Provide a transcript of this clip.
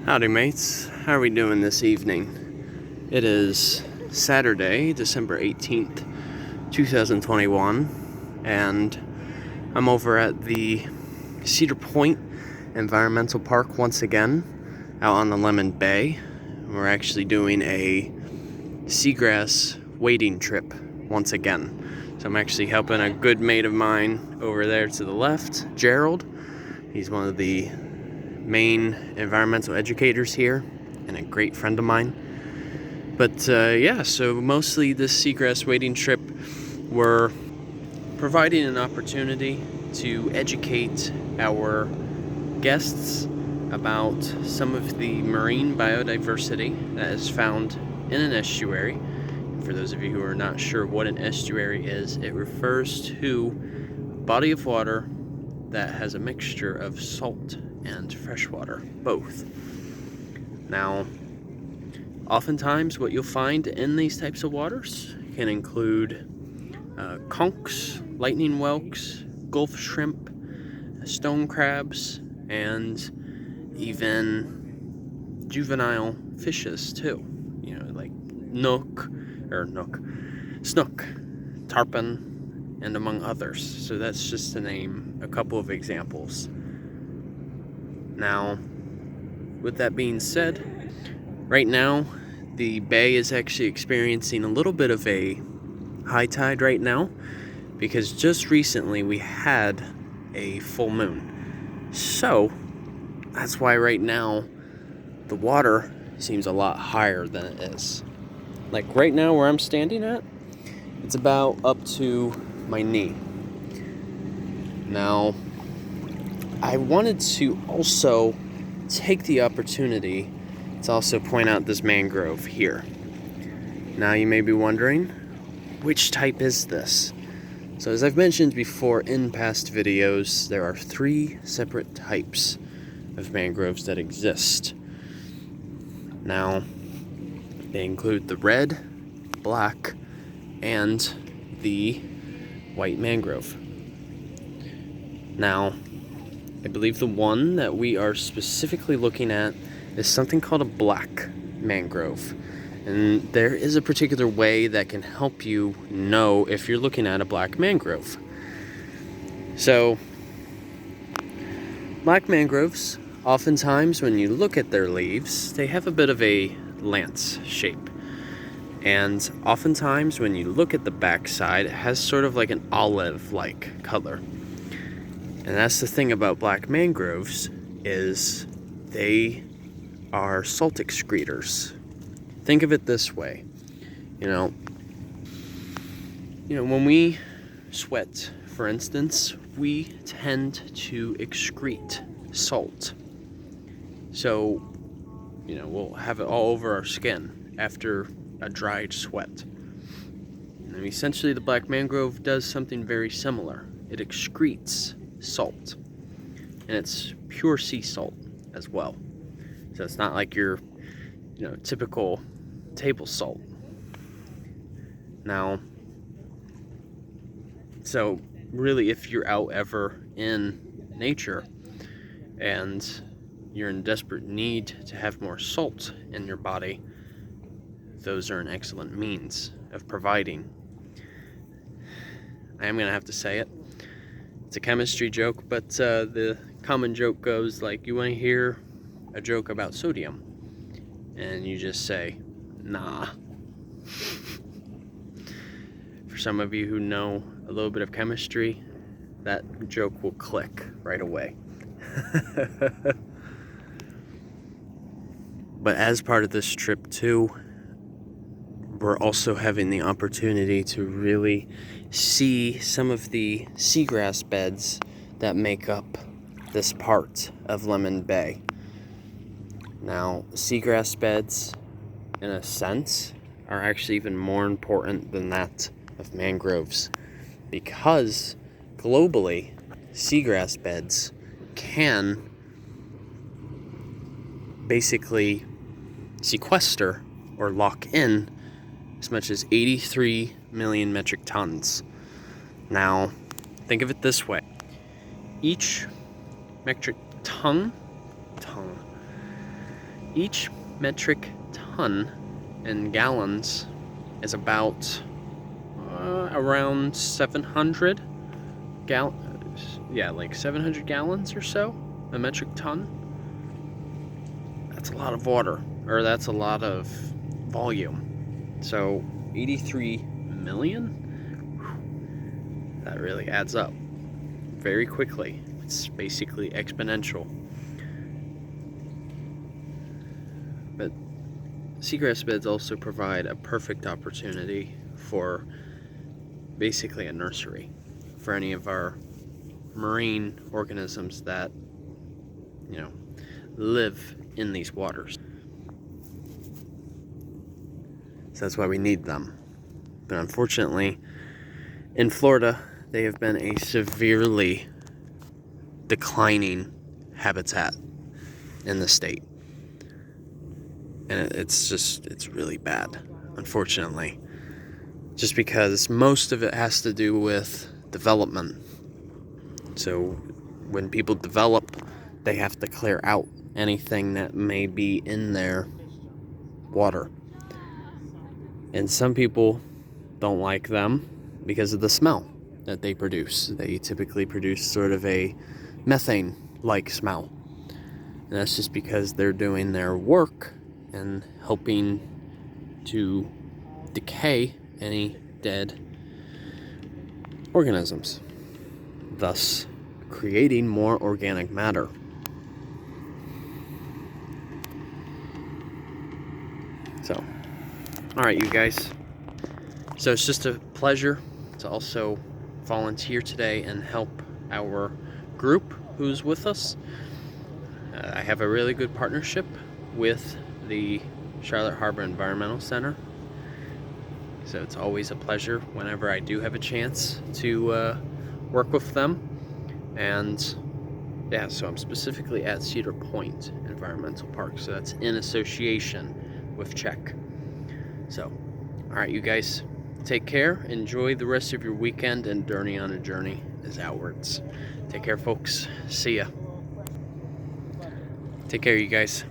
Howdy mates, how are we doing this evening? It is Saturday, December 18th, 2021, and I'm over at the Cedar Point Environmental Park once again, out on the Lemon Bay. We're actually doing a Seagrass Wading Trip once again. So I'm actually helping a good mate of mine over there to the left, Gerald. He's one of the main environmental educators here and a great friend of mine. But yeah, so mostly this Seagrass Wading Trip, we're providing an opportunity to educate our guests about some of the marine biodiversity that is found in an estuary. For those of you who are not sure what an estuary is, it refers to a body of water that has a mixture of salt and freshwater, both. Now, oftentimes what you'll find in these types of waters can include conchs, lightning whelks, gulf shrimp, stone crabs, and even juvenile fishes too. You know, like snook, tarpon, and among others. So that's just to name a couple of examples. Now, with that being said, right now the bay is actually experiencing a little bit of a high tide right now because just recently we had a full moon. So that's why right now the water seems a lot higher than it is. Like right now where I'm standing at, it's about up to my knee. Now, I wanted to also take the opportunity to also point out this mangrove here. Now you may be wondering, which type is this? So as I've mentioned before in past videos, there are 3 separate types of mangroves that exist. Now, they include the red, black, and the white mangrove. Now, I believe the one that we are specifically looking at is something called a black mangrove. And there is a particular way that can help you know if you're looking at a black mangrove. So, black mangroves, oftentimes when you look at their leaves, they have a bit of a lance shape. And oftentimes when you look at the backside, it has sort of like an olive-like color. And that's the thing about black mangroves, is they are salt excretors. Think of it this way. You know, when we sweat, for instance, we tend to excrete salt. So, we'll have it all over our skin after a dried sweat. And essentially the black mangrove does something very similar. It excretes salt, and it's pure sea salt as well, so it's not like your typical table salt. Now, so really, if you're out ever in nature and you're in desperate need to have more salt in your body, those are an excellent means of providing. I am gonna have to say it. It's a chemistry joke, but the common joke goes like, you want to hear a joke about sodium, and you just say, nah. For some of you who know a little bit of chemistry, that joke will click right away. But as part of this trip too, we're also having the opportunity to really see some of the seagrass beds that make up this part of Lemon Bay. Now, seagrass beds, in a sense, are actually even more important than that of mangroves, because globally, seagrass beds can basically sequester or lock in as much as 83 million metric tons. Now, think of it this way. Each metric ton each metric ton in gallons is about around 700 like 700 gallons or so, a metric ton. That's a lot of water, or that's a lot of volume. So 83 million, that really adds up very quickly. It's basically exponential. But seagrass beds also provide a perfect opportunity for basically a nursery for any of our marine organisms that, live in these waters. So that's why we need them. But unfortunately, in Florida, they have been a severely declining habitat in the state. And it's really bad, unfortunately. Just because most of it has to do with development. So when people develop, they have to clear out anything that may be in their water. And some people don't like them because of the smell that they produce. They typically produce sort of a methane-like smell. And that's just because they're doing their work and helping to decay any dead organisms, thus creating more organic matter. So, alright you guys, so it's just a pleasure to also volunteer today and help our group who's with us. I have a really good partnership with the Charlotte Harbor Environmental Center, so it's always a pleasure whenever I do have a chance to work with them. And yeah, so I'm specifically at Cedar Point Environmental Park, so that's in association with Czech. So, alright you guys, take care, enjoy the rest of your weekend, and Journey on a Journey is outwards. Take care folks, see ya. Take care you guys.